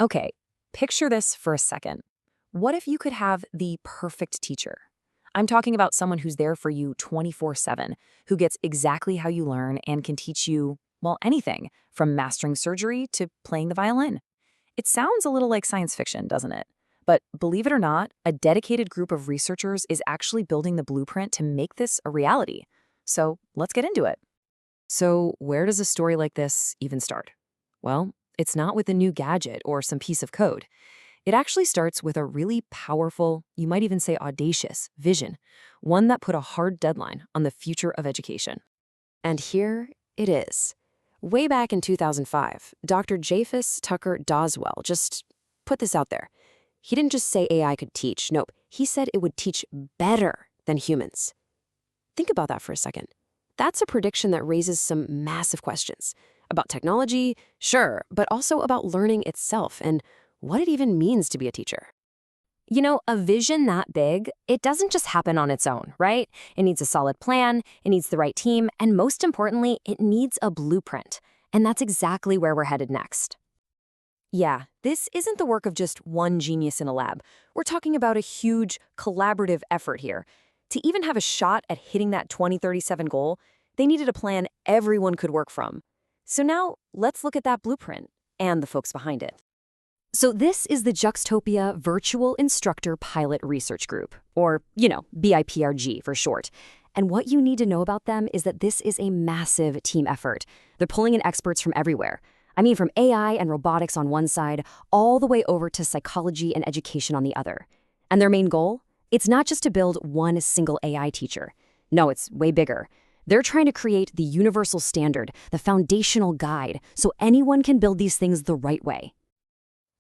Okay, picture this for a second. What if you could have the perfect teacher? I'm talking about someone who's there for you 24/7, who gets exactly how you learn and can teach you, well, anything from mastering surgery to playing the violin. It sounds a little like science fiction, doesn't it? But believe it or not, a dedicated group of researchers is actually building the blueprint to make this a reality. So let's get into it. So, where does a story like this even start? Well, it's not with a new gadget or some piece of code. It actually starts with a really powerful, you might even say audacious, vision, one that put a hard deadline on the future of education. And here it is. Way back in 2005, Dr. Japhus Tucker Doswell just put this out there. He didn't just say AI could teach. Nope, he said it would teach better than humans. Think about that for a second. That's a prediction that raises some massive questions about technology, sure, but also about learning itself and what it even means to be a teacher. You know, a vision that big, it doesn't just happen on its own, right? It needs a solid plan, it needs the right team, and most importantly, it needs a blueprint. And that's exactly where we're headed next. Yeah, this isn't the work of just one genius in a lab. We're talking about a huge collaborative effort here. To even have a shot at hitting that 2037 goal, they needed a plan everyone could work from. So now, let's look at that blueprint and the folks behind it. So this is the Juxtopia Virtual Instructor Pilot Research Group, or, BIPRG for short. And what you need to know about them is that this is a massive team effort. They're pulling in experts from everywhere. I mean, from AI and robotics on one side, all the way over to psychology and education on the other. And their main goal? It's not just to build one single AI teacher. No, it's way bigger. They're trying to create the universal standard, the foundational guide, so anyone can build these things the right way.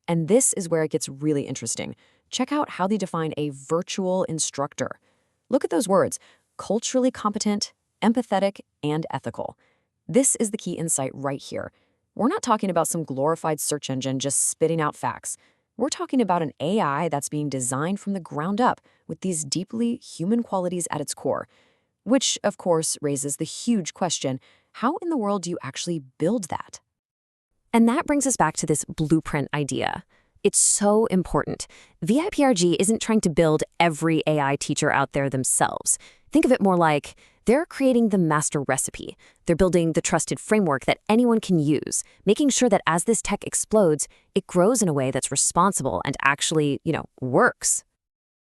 And this is where it gets really interesting. Check out how they define a virtual instructor. Look at those words: culturally competent, empathetic, and ethical. This is the key insight right here. We're not talking about some glorified search engine just spitting out facts. We're talking about an AI that's being designed from the ground up with these deeply human qualities at its core. Which, of course, raises the huge question, how in the world do you actually build that? And that brings us back to this blueprint idea. It's so important. VIPRG isn't trying to build every AI teacher out there themselves. Think of it more like they're creating the master recipe. They're building the trusted framework that anyone can use, making sure that as this tech explodes, it grows in a way that's responsible and actually, works.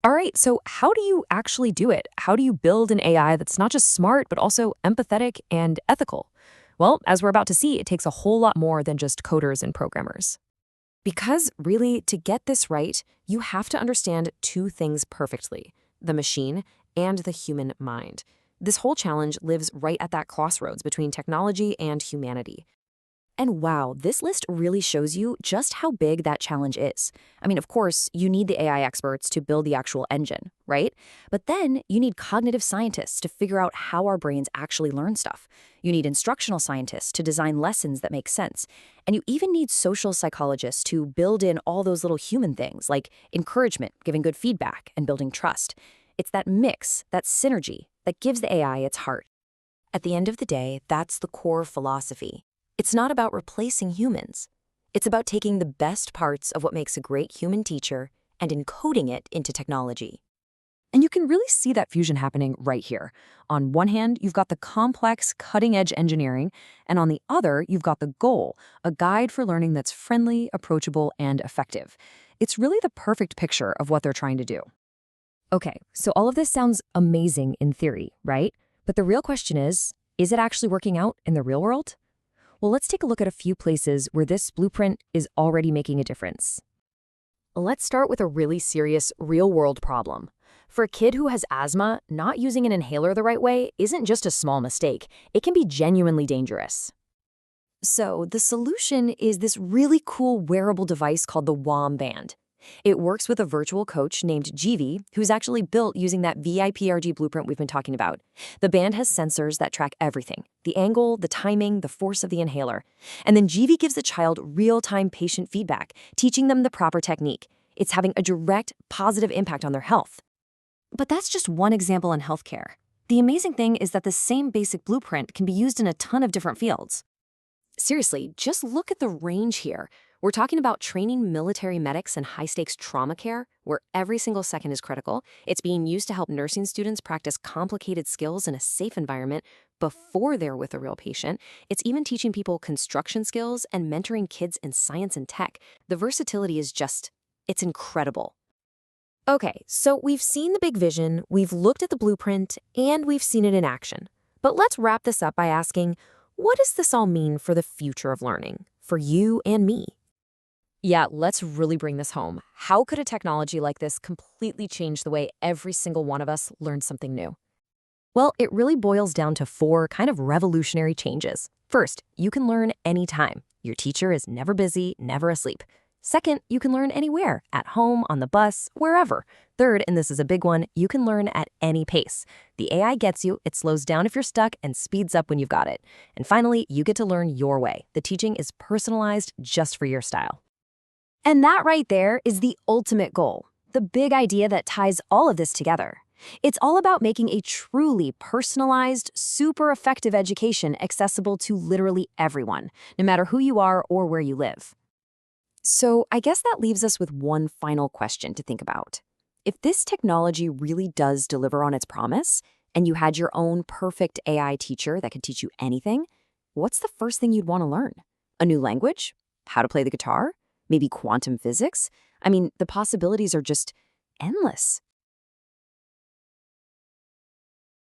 All right, so how do you actually do it? How do you build an AI that's not just smart, but also empathetic and ethical? Well, as we're about to see, it takes a whole lot more than just coders and programmers. Because really, to get this right, you have to understand two things perfectly: the machine and the human mind. This whole challenge lives right at that crossroads between technology and humanity. And wow, this list really shows you just how big that challenge is. I mean, of course, you need the AI experts to build the actual engine, right? But then you need cognitive scientists to figure out how our brains actually learn stuff. You need instructional scientists to design lessons that make sense. And you even need social psychologists to build in all those little human things like encouragement, giving good feedback, and building trust. It's that mix, that synergy, that gives the AI its heart. At the end of the day, that's the core philosophy. It's not about replacing humans. It's about taking the best parts of what makes a great human teacher and encoding it into technology. And you can really see that fusion happening right here. On one hand, you've got the complex, cutting-edge engineering, and on the other, you've got the goal, a guide for learning that's friendly, approachable, and effective. It's really the perfect picture of what they're trying to do. Okay, so all of this sounds amazing in theory, right? But the real question is it actually working out in the real world? Well, let's take a look at a few places where this blueprint is already making a difference. Let's start with a really serious real-world problem. For a kid who has asthma, not using an inhaler the right way isn't just a small mistake. It can be genuinely dangerous. So the solution is this really cool wearable device called the WOM band. It works with a virtual coach named Jeevy, who's actually built using that VIPRG blueprint we've been talking about. The band has sensors that track everything: the angle, the timing, the force of the inhaler. And then Jeevy gives the child real-time patient feedback, teaching them the proper technique. It's having a direct, positive impact on their health. But that's just one example in healthcare. The amazing thing is that the same basic blueprint can be used in a ton of different fields. Seriously, just look at the range here. We're talking about training military medics in high-stakes trauma care, where every single second is critical. It's being used to help nursing students practice complicated skills in a safe environment before they're with a real patient. It's even teaching people construction skills and mentoring kids in science and tech. The versatility is it's incredible. Okay, so we've seen the big vision, we've looked at the blueprint, and we've seen it in action. But let's wrap this up by asking, what does this all mean for the future of learning, for you and me? Yeah, let's really bring this home. How could a technology like this completely change the way every single one of us learns something new? Well, it really boils down to four kind of revolutionary changes. First, you can learn anytime. Your teacher is never busy, never asleep. Second, you can learn anywhere, at home, on the bus, wherever. Third, and this is a big one, you can learn at any pace. The AI gets you, it slows down if you're stuck, and speeds up when you've got it. And finally, you get to learn your way. The teaching is personalized just for your style. And that right there is the ultimate goal, the big idea that ties all of this together. It's all about making a truly personalized, super effective education accessible to literally everyone, no matter who you are or where you live. So I guess that leaves us with one final question to think about. If this technology really does deliver on its promise, and you had your own perfect AI teacher that could teach you anything, what's the first thing you'd want to learn? A new language? How to play the guitar? Maybe quantum physics? I mean, the possibilities are just endless.